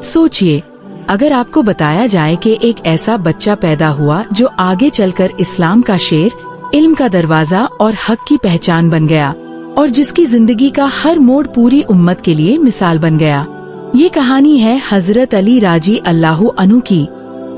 सोचिए, अगर आपको बताया जाए कि एक ऐसा बच्चा पैदा हुआ जो आगे चलकर इस्लाम का शेर, इल्म का दरवाजा और हक की पहचान बन गया, और जिसकी जिंदगी का हर मोड़ पूरी उम्मत के लिए मिसाल बन गया। ये कहानी है हजरत अली राजी अल्लाहु अन्हु की,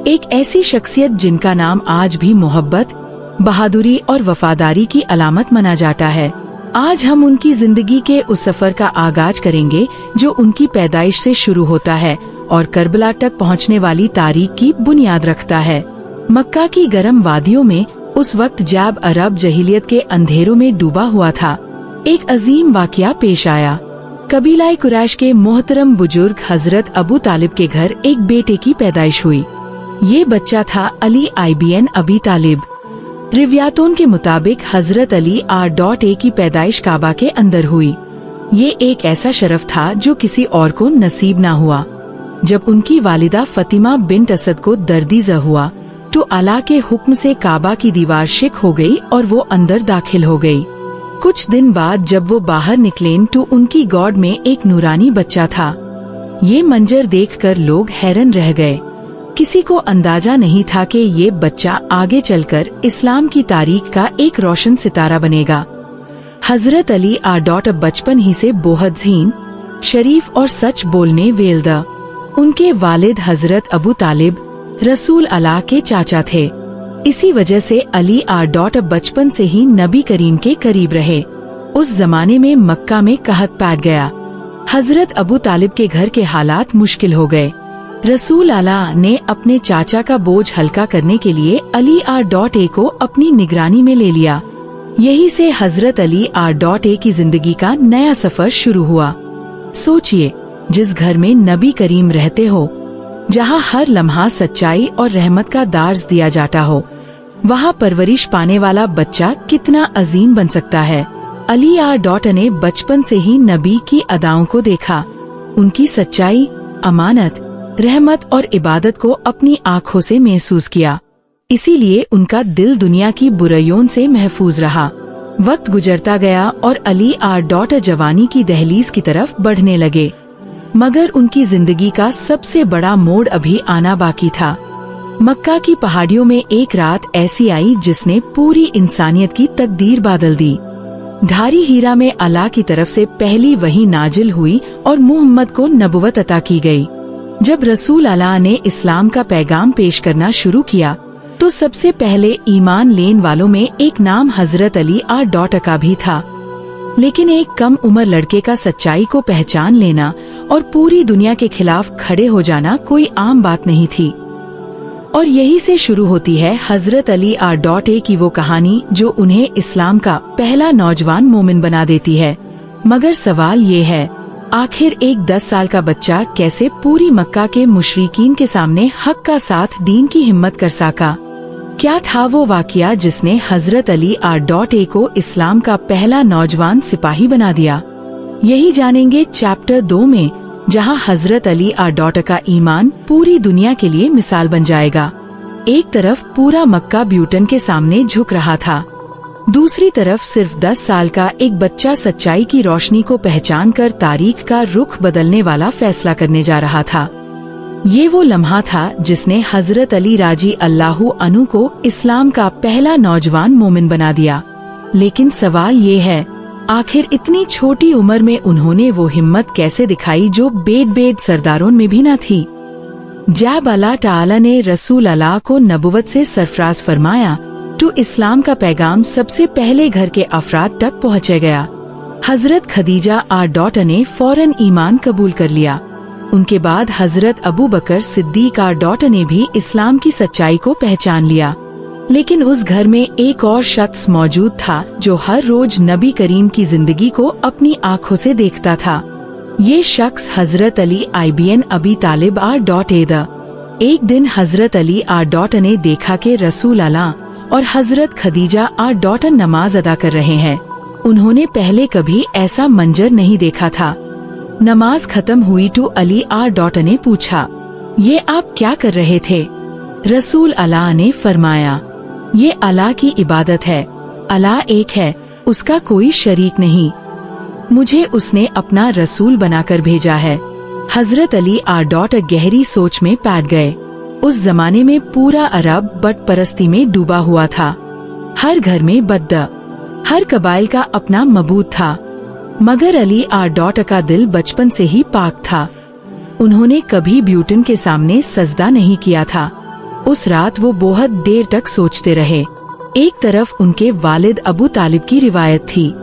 एक ऐसी शख्सियत जिनका नाम आज भी मोहब्बत, बहादुरी और वफादारी की अलामत माना जाता है। आज हम उनकी जिंदगी के उस सफर का आगाज करेंगे जो उनकी पैदाइश से शुरू होता है और करबला तक पहुंचने वाली तारीख की बुनियाद रखता है। मक्का की गर्म वादियों में उस वक्त जब अरब जहीलियत के अंधेरों में डूबा हुआ था, एक अजीम वाकया पेश आया। कबीला कुरैश के मोहतरम बुजुर्ग हजरत अबू तालिब के घर एक बेटे की पैदाइश हुई। ये बच्चा था अली IBN अबी तालिब। रिवायतों के मुताबिक हजरत अली R.A की पैदाइश काबा के अंदर हुई। ये एक ऐसा शरफ था जो किसी और को नसीब ना हुआ। जब उनकी वालिदा फतिमा बिन्त असद को दर्द हुआ तो अल्लाह के हुक्म से काबा की दीवार शिक हो गई और वो अंदर दाखिल हो गई। कुछ दिन बाद जब वो बाहर निकलें तो उनकी गोद में एक नूरानी बच्चा था। ये मंजर देखकर लोग हैरान रह गए। किसी को अंदाजा नहीं था कि ये बच्चा आगे चलकर इस्लाम की तारीख का एक रोशन सितारा बनेगा। हजरत अली R. बचपन ही से बेहद ज़हीन, शरीफ और सच बोलने वेल्दा। उनके वालिद हजरत अबू तालिब रसूल अल्लाह के चाचा थे। इसी वजह से अली R. बचपन से ही नबी करीम के करीब रहे। उस जमाने में मक्का में कहत पैठ गया। हजरत अबू तालिब के घर के हालात मुश्किल हो गए। रसूल अल्लाह ने अपने चाचा का बोझ हल्का करने के लिए अली R.A को अपनी निगरानी में ले लिया। यही से हजरत अली R.A की जिंदगी का नया सफर शुरू हुआ। सोचिए, जिस घर में नबी करीम रहते हो, जहाँ हर लम्हा सच्चाई और रहमत का दार्स दिया जाता हो, वहाँ परवरिश पाने वाला बच्चा कितना अजीम बन सकता है। अली R. ने बचपन से ही नबी की अदाओं को देखा, उनकी सच्चाई, अमानत, रहमत और इबादत को अपनी आँखों से महसूस किया। इसीलिए उनका दिल दुनिया की बुराइयों से महफूज रहा। वक्त गुजरता गया और अली R. जवानी की दहलीज की तरफ बढ़ने लगे, मगर उनकी जिंदगी का सबसे बड़ा मोड़ अभी आना बाकी था। मक्का की पहाड़ियों में एक रात ऐसी आई जिसने पूरी इंसानियत की तकदीर बदल दी। धारी हीरा में अल्लाह की तरफ से पहली वही नाजिल हुई और मुहम्मद को नबुवत अता की गई। जब रसूल अल्लाह ने इस्लाम का पैगाम पेश करना शुरू किया तो सबसे पहले ईमान लेने वालों में एक नाम हजरत अली R. का भी था। लेकिन एक कम उम्र लड़के का सच्चाई को पहचान लेना और पूरी दुनिया के खिलाफ खड़े हो जाना कोई आम बात नहीं थी। और यही से शुरू होती है हजरत अली R. की वो कहानी जो उन्हें इस्लाम का पहला नौजवान मोमिन बना देती है। मगर सवाल ये है, आखिर एक 10 साल का बच्चा कैसे पूरी मक्का के मुशरिकीन के सामने हक का साथ दीन की हिम्मत कर सका? क्या था वो वाकया जिसने हजरत अली R. को इस्लाम का पहला नौजवान सिपाही बना दिया? यही जानेंगे चैप्टर 2 में, जहां हजरत अली R. का ईमान पूरी दुनिया के लिए मिसाल बन जाएगा। एक तरफ पूरा मक्का ब्यूटन के सामने झुक रहा था, दूसरी तरफ सिर्फ 10 साल का एक बच्चा सच्चाई की रोशनी को पहचान कर तारीख का रुख बदलने वाला फैसला करने जा रहा था। ये वो लम्हा था जिसने हजरत अली राजी अल्लाहु अन्हु को इस्लाम का पहला नौजवान मोमिन बना दिया। लेकिन सवाल ये है, आखिर इतनी छोटी उम्र में उन्होंने वो हिम्मत कैसे दिखाई जो बेद सरदारों में भी न थी? जब अल्लाह ताला ने रसूल अल्लाह को नबुवत से सरफराज फरमाया तो इस्लाम का पैगाम सबसे पहले घर के अफराद तक पहुँचे गया। हजरत खदीजा R. ने फौरन ईमान कबूल कर लिया। उनके बाद हजरत अबू बकर सिद्दीक R. ने भी इस्लाम की सच्चाई को पहचान लिया। लेकिन उस घर में एक और शख्स मौजूद था जो हर रोज नबी करीम की जिंदगी को अपनी आँखों से देखता था। ये शख्स हजरत अली IBN अबी तालिब R. एक दिन हजरत अली R. ने देखा कि रसूल अल्लाह और हजरत खदीजा R. नमाज अदा कर रहे हैं। उन्होंने पहले कभी ऐसा मंजर नहीं देखा था। नमाज खत्म हुई तो अली R. ने पूछा, ये आप क्या कर रहे थे? रसूल अल्लाह ने फरमाया, ये अल्लाह की इबादत है। अल्लाह एक है, उसका कोई शरीक नहीं। मुझे उसने अपना रसूल बनाकर भेजा है। हजरत अली आर. गहरी सोच में पैठ गए। उस जमाने में पूरा अरब बट परस्ती में डूबा हुआ था। हर घर में बद्दा, हर कबाइल का अपना मबूद था। मगर अली आर. का दिल बचपन से ही पाक था। उन्होंने कभी ब्यूटन के सामने सजदा नहीं किया था। उस रात वो बहुत देर तक सोचते रहे। एक तरफ उनके वालिद अबू तालिब की रिवायत थी,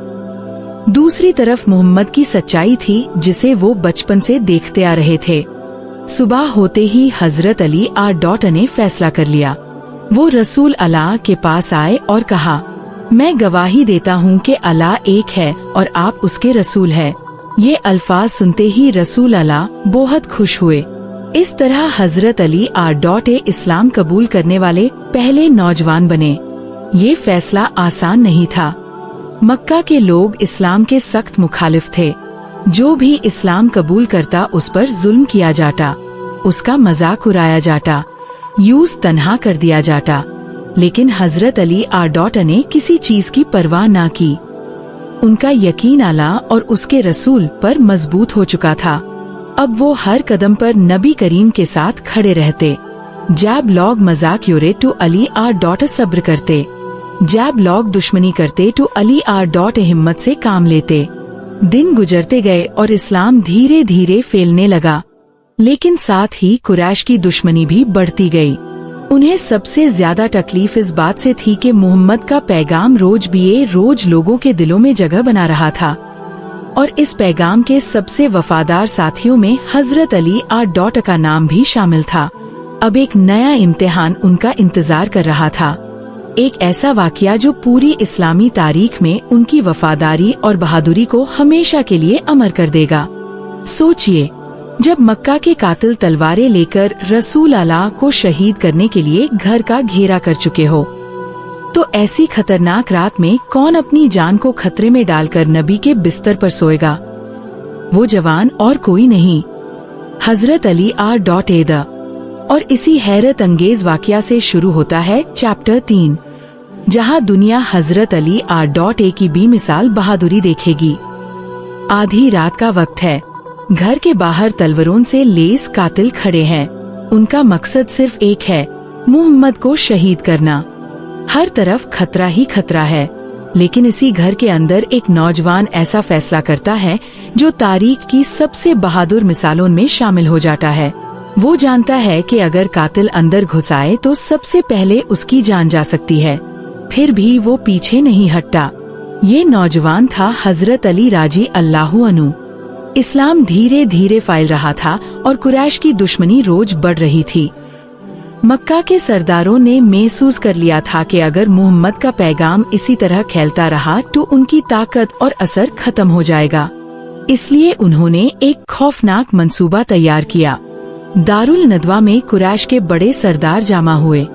दूसरी तरफ मोहम्मद की सच्चाई थी जिसे वो बचपन से देखते आ रहे थे। सुबह होते ही हजरत अली आर. ने फैसला कर लिया। वो रसूल अल्लाह के पास आए और कहा, मैं गवाही देता हूँ कि अल्लाह एक है और आप उसके रसूल हैं। ये अल्फाज सुनते ही रसूल अल्लाह बहुत खुश हुए। इस तरह हजरत अली आर. इस्लाम कबूल करने वाले पहले नौजवान बने। ये फैसला आसान नहीं था। मक्का के लोग इस्लाम के सख्त मुखालिफ थे। जो भी इस्लाम कबूल करता उस पर जुल्म किया जाता, उसका मजाक उड़ाया जाता, यूं तन्हा कर दिया जाता। लेकिन हजरत अली आर. ने किसी चीज की परवाह ना की। उनका यकीन अल्लाह और उसके रसूल पर मजबूत हो चुका था। अब वो हर कदम पर नबी करीम के साथ खड़े रहते। जब लोग मजाक उड़ाते तो अली आर. सब्र करते, जब लोग दुश्मनी करते तो अली आर. हिम्मत से काम लेते। दिन गुजरते गए और इस्लाम धीरे धीरे फैलने लगा। लेकिन साथ ही कुरैश की दुश्मनी भी बढ़ती गई। उन्हें सबसे ज्यादा तकलीफ इस बात से थी कि मोहम्मद का पैगाम रोज लोगों के दिलों में जगह बना रहा था और इस पैगाम के सबसे वफादार साथियों में हजरत अली आर. का नाम भी शामिल था। अब एक नया इम्तिहान उनका इंतजार कर रहा था। एक ऐसा वाकया जो पूरी इस्लामी तारीख में उनकी वफादारी और बहादुरी को हमेशा के लिए अमर कर देगा। सोचिए, जब मक्का के कातिल तलवारें लेकर रसूल अल्लाह को शहीद करने के लिए घर का घेरा कर चुके हो, तो ऐसी खतरनाक रात में कौन अपनी जान को खतरे में डालकर नबी के बिस्तर पर सोएगा? वो जवान और कोई नहीं, हजरत अली आर. और इसी हैरत अंगेज वाकया से शुरू होता है चैप्टर 3, जहां दुनिया हजरत अली आर. की बेमिसाल बहादुरी देखेगी। आधी रात का वक्त है। घर के बाहर तलवारों से लेस कातिल खड़े हैं। उनका मकसद सिर्फ एक है, मोहम्मद को शहीद करना। हर तरफ खतरा ही खतरा है। लेकिन इसी घर के अंदर एक नौजवान ऐसा फैसला करता है जो तारीख की सबसे बहादुर मिसालों में शामिल हो जाता है। वो जानता है कि अगर कातिल अंदर घुस आए तो सबसे पहले उसकी जान जा सकती है। फिर भी वो पीछे नहीं हटता। ये नौजवान था हजरत अली राजी अल्लाहु अन्हु। इस्लाम धीरे धीरे फैल रहा था और कुरैश की दुश्मनी रोज बढ़ रही थी। मक्का के सरदारों ने महसूस कर लिया था कि अगर मोहम्मद का पैगाम इसी तरह फैलता रहा तो उनकी ताकत और असर खत्म हो जाएगा। इसलिए उन्होंने एक खौफनाक मंसूबा तैयार किया। दारुल नदवा में कुरैश के बड़े सरदार जमा हुए।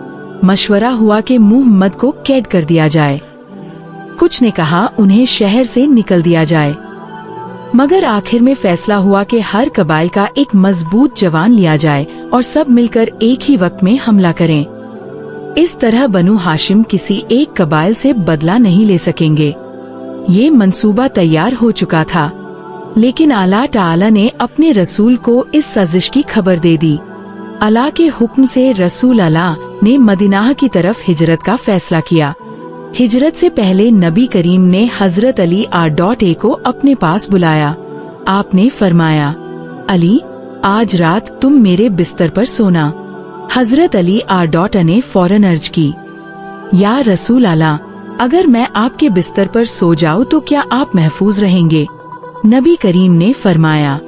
मशवरा हुआ कि मोहम्मद को कैद कर दिया जाए। कुछ ने कहा उन्हें शहर से निकल दिया जाए। मगर आखिर में फैसला हुआ कि हर कबाइल का एक मजबूत जवान लिया जाए और सब मिलकर एक ही वक्त में हमला करें। इस तरह बनु हाशिम किसी एक कबाइल से बदला नहीं ले सकेंगे। ये मंसूबा तैयार हो चुका था, लेकिन अल्लाह ताला ने अपने रसूल को इस साजिश की खबर दे दी। अल्लाह के हुक्म से रसूल अल्लाह ने मदीना की तरफ हिजरत का फैसला किया। हिजरत से पहले नबी करीम ने हजरत अली आर. को अपने पास बुलाया। आपने फरमाया, अली, आज रात तुम मेरे बिस्तर पर सोना। हजरत अली आर. ने फौरन अर्ज की, या रसूल अल्लाह, अगर मैं आपके बिस्तर पर सो जाऊँ तो क्या आप महफूज रहेंगे? नबी करीम ने फरमाया,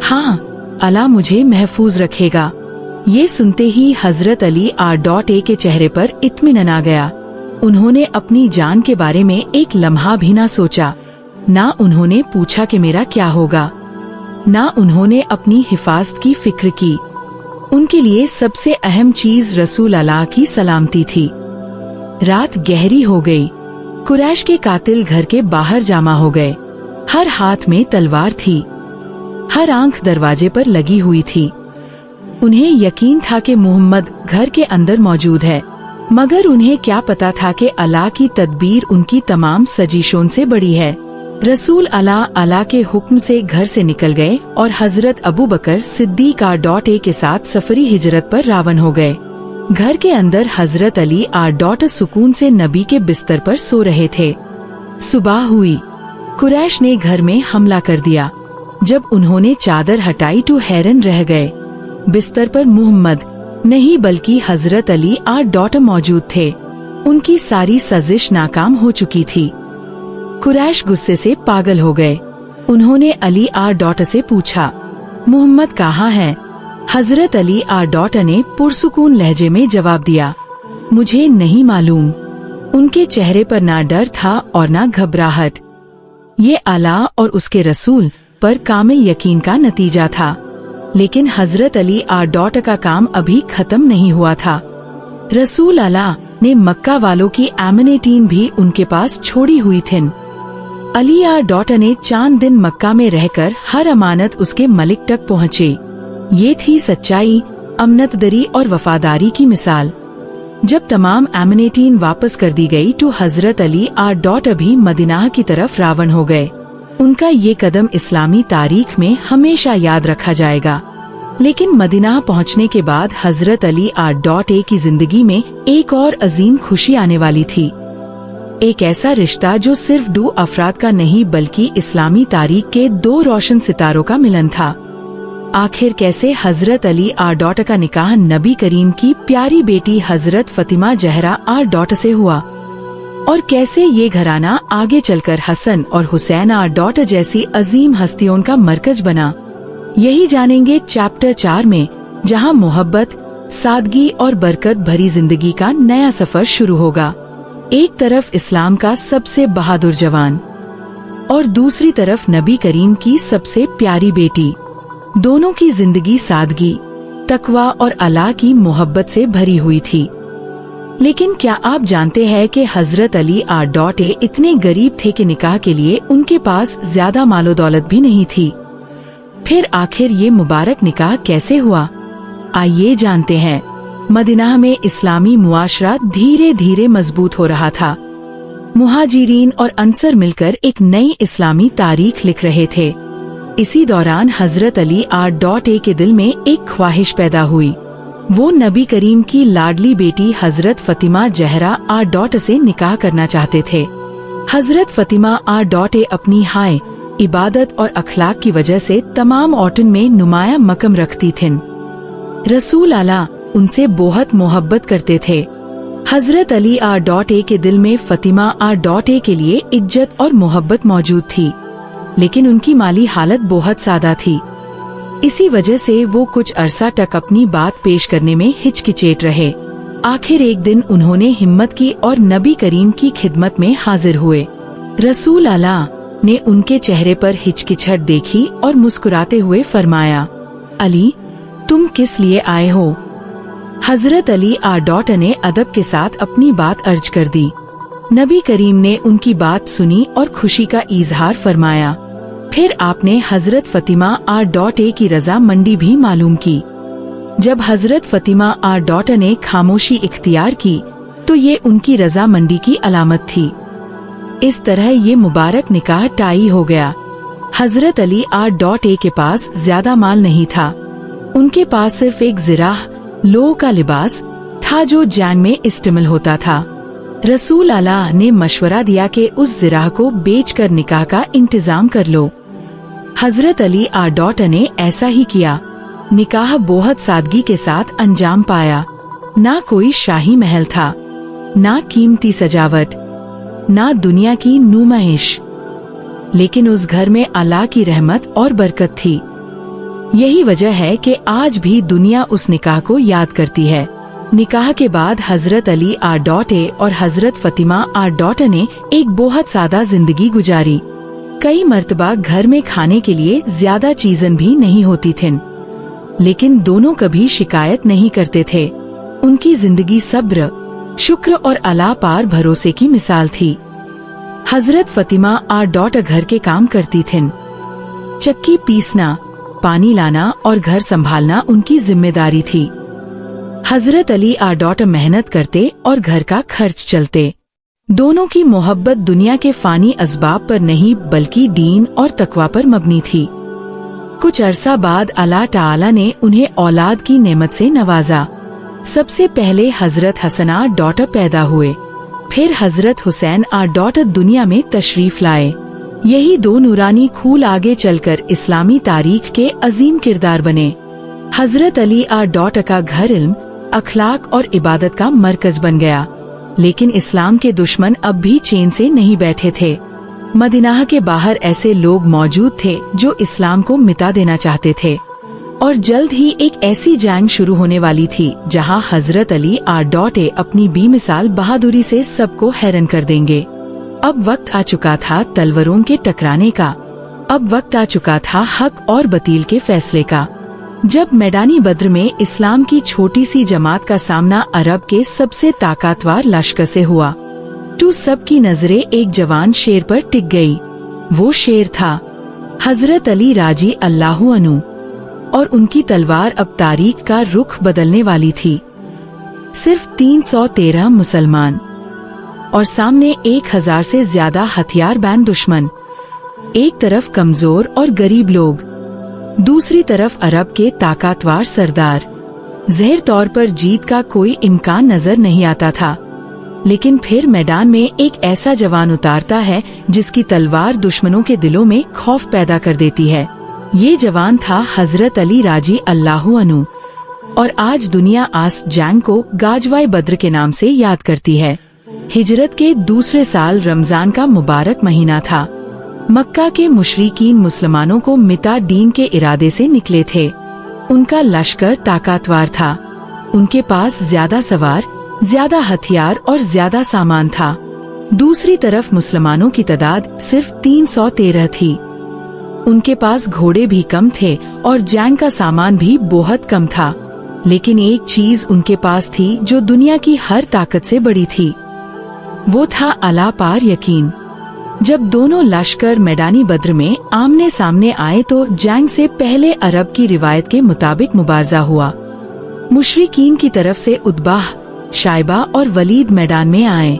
हाँ, अल्लाह मुझे महफूज रखेगा। ये सुनते ही हजरत अली आर. के चेहरे पर इत्मीनान आ गया। उन्होंने अपनी जान के बारे में एक लम्हा भी ना सोचा। ना उन्होंने पूछा कि मेरा क्या होगा, ना उन्होंने अपनी हिफाजत की फिक्र की। उनके लिए सबसे अहम चीज रसूल अल्लाह की सलामती थी। रात गहरी हो गई। कुरैश के कातिल घर के बाहर जमा हो गए। हर हाथ में तलवार थी, हर आंख दरवाजे पर लगी हुई थी। उन्हें यकीन था कि मोहम्मद घर के अंदर मौजूद है, मगर उन्हें क्या पता था कि अल्लाह की तदबीर उनकी तमाम सजिशों से बड़ी है। रसूल अल्लाह के हुक्म से घर से निकल गए और हजरत अबू बकर सिद्दीक R.A के साथ सफरी हिजरत पर रावण हो गए। घर के अंदर हजरत अली R.A सुकून से नबी के बिस्तर पर सो रहे थे। सुबह हुई, कुरैश ने घर में हमला कर दिया। जब उन्होंने चादर हटाई तो हैरान रह गए। बिस्तर पर मुहम्मद नहीं बल्कि हजरत अली R.A मौजूद थे। उनकी सारी साजिश नाकाम हो चुकी थी। कुरैश गुस्से से पागल हो गए। उन्होंने अली R.A से पूछा, मुहम्मद कहाँ है? हजरत अली R.A ने पुरसुकून लहजे में जवाब दिया, मुझे नहीं मालूम। उनके चेहरे पर ना डर था और ना घबराहट। ये अल्लाह और उसके रसूल पर कामिल यकीन का नतीजा था। लेकिन हजरत अली R.A का काम अभी खत्म नहीं हुआ था। रसूल अल्लाह ने मक्का वालों की एमनेटीन भी उनके पास छोड़ी हुई थी। अली R.A ने चांद दिन मक्का में रहकर हर अमानत उसके मलिक तक पहुँचे। ये थी सच्चाई, अमनतदरी और वफादारी की मिसाल। जब तमाम एमनेटीन वापस कर दी गई तो हजरत अली R.A भी मदीना की तरफ रावण हो गए। उनका ये कदम इस्लामी तारीख में हमेशा याद रखा जाएगा। लेकिन मदीना पहुंचने के बाद हजरत अली R.A की जिंदगी में एक और अजीम खुशी आने वाली थी। एक ऐसा रिश्ता जो सिर्फ दो अफराद का नहीं बल्कि इस्लामी तारीख के दो रोशन सितारों का मिलन था। आखिर कैसे हजरत अली R.A का निकाह नबी करीम की प्यारी बेटी हजरत फतिमा जहरा R.A से हुआ, और कैसे ये घराना आगे चलकर हसन और हुसैन R.A जैसी अजीम हस्तियों का मरकज बना, यही जानेंगे चैप्टर 4 में, जहां मोहब्बत, सादगी और बरकत भरी जिंदगी का नया सफर शुरू होगा। एक तरफ इस्लाम का सबसे बहादुर जवान और दूसरी तरफ नबी करीम की सबसे प्यारी बेटी। दोनों की जिंदगी सादगी, तकवा और अल्लाह की मोहब्बत से भरी हुई थी। लेकिन क्या आप जानते हैं कि हजरत अली R.A इतने गरीब थे कि निकाह के लिए उनके पास ज्यादा मालो दौलत भी नहीं थी। फिर आखिर ये मुबारक निकाह कैसे हुआ, आइए जानते हैं। मदीना में इस्लामी मुआशरा धीरे धीरे मजबूत हो रहा था। मुहाजिरीन और अंसर मिलकर एक नई इस्लामी तारीख लिख रहे थे। इसी दौरान हजरत अली R.A के दिल में एक ख्वाहिश पैदा हुई। वो नबी करीम की लाडली बेटी हजरत फतिमा जहरा R.A से निकाह करना चाहते थे। हजरत फतिमा R.A अपनी हाय, इबादत और अखलाक की वजह से तमाम औरतों में नुमाया मकम रखती थीं। रसूल अल्लाह उनसे बहुत मोहब्बत करते थे। हजरत अली R.A के दिल में फतिमा R.A के लिए इज्जत और मोहब्बत मौजूद थी, लेकिन उनकी माली हालत बहुत सादा थी। इसी वजह से वो कुछ अरसा तक अपनी बात पेश करने में हिचकिचाते रहे। आखिर एक दिन उन्होंने हिम्मत की और नबी करीम की खिदमत में हाजिर हुए। रसूल अल्लाह ने उनके चेहरे पर हिचकिचाहट देखी और मुस्कुराते हुए फरमाया, अली, तुम किस लिए आए हो? हजरत अली R.A ने अदब के साथ अपनी बात अर्ज कर दी। नबी करीम ने उनकी बात सुनी और खुशी का इजहार फरमाया। फिर आपने हजरत फतिमा R.A की रजामंदी भी मालूम की। जब हजरत फतिमा R.A ने खामोशी इख्तियार की तो ये उनकी रजामंदी की अलामत थी। इस तरह ये मुबारक निकाह टाई हो गया। हजरत अली R.A के पास ज्यादा माल नहीं था। उनके पास सिर्फ एक जिराह, लोह का लिबास था जो जान में इस्तेमाल होता था। रसूल अल्लाह ने मशवरा दिया कि उस जिराह को बेचकर निकाह का इंतजाम कर लो। हजरत अली R.A ने ऐसा ही किया। निकाह बहुत सादगी के साथ अंजाम पाया। ना कोई शाही महल था, ना कीमती सजावट, ना दुनिया की नुमाइश, लेकिन उस घर में अल्लाह की रहमत और बरकत थी। यही वजह है कि आज भी दुनिया उस निकाह को याद करती है। निकाह के बाद हजरत अली R.A और हजरत फतिमा R.A ने एक बहुत सादा जिंदगी गुजारी। कई मर्तबा घर में खाने के लिए ज्यादा चीजें भी नहीं होती थीं, लेकिन दोनों कभी शिकायत नहीं करते थे। उनकी जिंदगी सब्र, शुक्र और अल्लाह पार भरोसे की मिसाल थी। हजरत फतिमा R.A घर के काम करती थीं। चक्की पीसना, पानी लाना और घर संभालना उनकी जिम्मेदारी थी। हजरत अली R.A मेहनत करते और घर का खर्च चलते। दोनों की मोहब्बत दुनिया के फानी असबाब पर नहीं बल्कि दीन और तकवा पर मबनी थी। कुछ अरसा बाद अल्लाह ताला ने उन्हें औलाद की नेमत से नवाजा। सबसे पहले हजरत हसना डॉटर पैदा हुए, फिर हजरत हुसैन डॉटर दुनिया में तशरीफ लाए। यही दो नूरानी खूल आगे चलकर इस्लामी तारीख के अजीम किरदार बने। हजरत अली डॉटर का घर इल्म, अखलाक और इबादत का मरकज बन गया। लेकिन इस्लाम के दुश्मन अब भी चैन से नहीं बैठे थे। मदीना के बाहर ऐसे लोग मौजूद थे जो इस्लाम को मिटा देना चाहते थे, और जल्द ही एक ऐसी जंग शुरू होने वाली थी जहां हजरत अली डॉटे अपनी बेमिसाल बहादुरी से सबको हैरान कर देंगे। अब वक्त आ चुका था तलवारों के टकराने का। अब वक्त आ चुका था हक और बतील के फैसले का। जब मैदानी बद्र में इस्लाम की छोटी सी जमात का सामना अरब के सबसे ताकतवर लश्कर से हुआ, तो सबकी नजरें एक जवान शेर पर टिक गई। वो शेर था हजरत अली राजी अल्लाहु अन्हु, और उनकी तलवार अब तारीख का रुख बदलने वाली थी। सिर्फ 313 मुसलमान और सामने 1000 से ज्यादा हथियारबंद दुश्मन। एक तरफ कमजोर और गरीब लोग, दूसरी तरफ अरब के ताकतवर सरदार। ज़ाहिर तौर पर जीत का कोई इम्कान नजर नहीं आता था, लेकिन फिर मैदान में एक ऐसा जवान उतारता है जिसकी तलवार दुश्मनों के दिलों में खौफ पैदा कर देती है। ये जवान था हजरत अली राजी अल्लाहु अन्हु, और आज दुनिया आस जंग को गाजवाए बद्र के नाम से याद करती है। हिजरत के दूसरे साल रमजान का मुबारक महीना था। मक्का के मुशरिकीन मुसलमानों को मिटा दीन के इरादे से निकले थे। उनका लश्कर ताकतवर था, उनके पास ज्यादा सवार, ज्यादा हथियार और ज्यादा सामान था। दूसरी तरफ मुसलमानों की तादाद सिर्फ 313 थी। उनके पास घोड़े भी कम थे और जंग का सामान भी बहुत कम था। लेकिन एक चीज उनके पास थी जो दुनिया की हर ताकत से बड़ी थी, वो था अल्लाह पर यकीन। जब दोनों लश्कर मैदानी बद्र में आमने सामने आए तो जंग से पहले अरब की रिवायत के मुताबिक मुबारजा हुआ। मुशरिकीन की तरफ से उतबाह, शाइबा और वलीद मैदान में आए।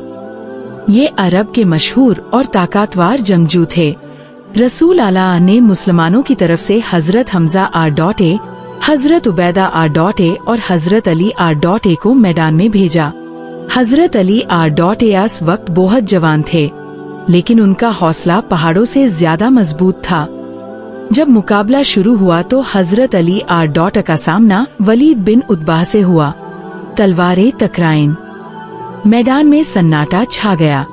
ये अरब के मशहूर और ताकतवर जंगजू थे। रसूल अल्लाह ने मुसलमानों की तरफ से हजरत हमजा डॉटे, हजरत उबैदा डॉटे और हजरत अली डॉटे को मैदान में भेजा। हजरत अली डॉटे इस वक्त बहुत जवान थे, लेकिन उनका हौसला पहाड़ों से ज्यादा मजबूत था। जब मुकाबला शुरू हुआ तो हजरत अली डॉटर का सामना वलीद बिन उतबाह से हुआ। तलवारें टकराईं, मैदान में सन्नाटा छा गया।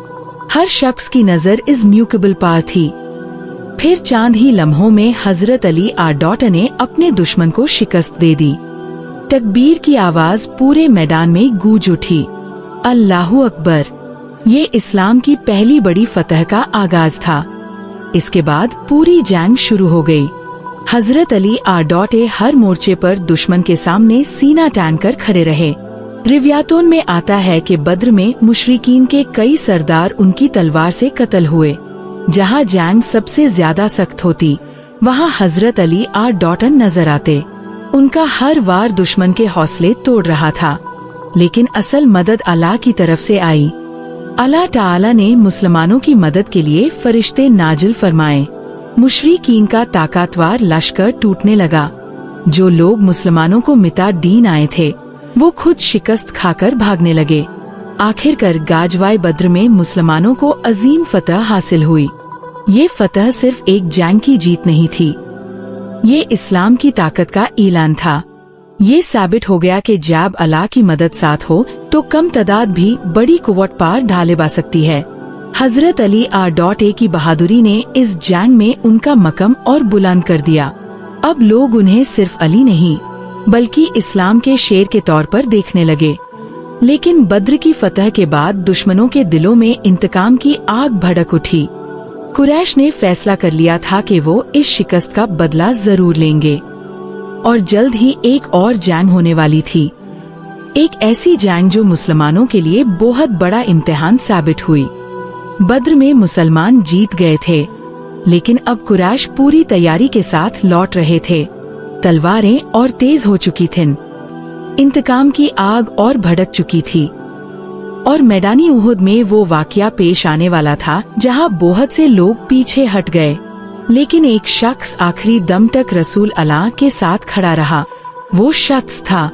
हर शख्स की नजर इस म्यूकेबल पार थी। फिर चांद ही लम्हों में हजरत अली डॉटर ने अपने दुश्मन को शिकस्त दे दी। तकबीर की आवाज पूरे मैदान में गूंज उठी। अल्लाहु अकबर। ये इस्लाम की पहली बड़ी फतह का आगाज था। इसके बाद पूरी जंग शुरू हो गई। हजरत अली डॉटे हर मोर्चे पर दुश्मन के सामने सीना तान कर खड़े रहे। रिवायतों में आता है कि बद्र में मुशरिकीन के कई सरदार उनकी तलवार से कत्ल हुए। जहां जंग सबसे ज्यादा सख्त होती, वहां हजरत अली डॉटर नजर आते। उनका हर वार दुश्मन के हौसले तोड़ रहा था, लेकिन असल मदद अल्लाह की तरफ से आई। अल्लाह ताला ने मुसलमानों की मदद के लिए फरिश्ते नाजिल फरमाए। मुशरिकीन का ताकतवर लश्कर टूटने लगा। जो लोग मुसलमानों को मिटा दीन आए थे, वो खुद शिकस्त खाकर भागने लगे। आखिरकार गाजवाए बद्र में मुसलमानों को अजीम फतह हासिल हुई। ये फतह सिर्फ एक जंग की जीत नहीं थी, ये इस्लाम की ताकत का ऐलान था। ये साबित हो गया कि जब अल्लाह की मदद साथ हो तो कम तादाद भी बड़ी कुव्वत पार ढाले बा सकती है। हजरत अली डॉटे की बहादुरी ने इस जंग में उनका मकम और बुलंद कर दिया। अब लोग उन्हें सिर्फ अली नहीं बल्कि इस्लाम के शेर के तौर पर देखने लगे। लेकिन बद्र की फतह के बाद दुश्मनों के दिलों में इंतकाम की आग भड़क उठी। कुरैश ने फैसला कर लिया था कि वो इस शिकस्त का बदला जरूर लेंगे, और जल्द ही एक और जंग होने वाली थी। एक ऐसी जंग जो मुसलमानों के लिए बहुत बड़ा इम्तिहान साबित हुई। बद्र में मुसलमान जीत गए थे, लेकिन अब कुरैश पूरी तैयारी के साथ लौट रहे थे। तलवारें और तेज हो चुकी थीं, इंतकाम की आग और भड़क चुकी थी, और मैदानी उहुद में वो वाकया पेश आने वाला था जहां बहुत से लोग पीछे हट गए, लेकिन एक शख्स आखिरी दम तक रसूल अल्लाह के साथ खड़ा रहा। वो शख्स था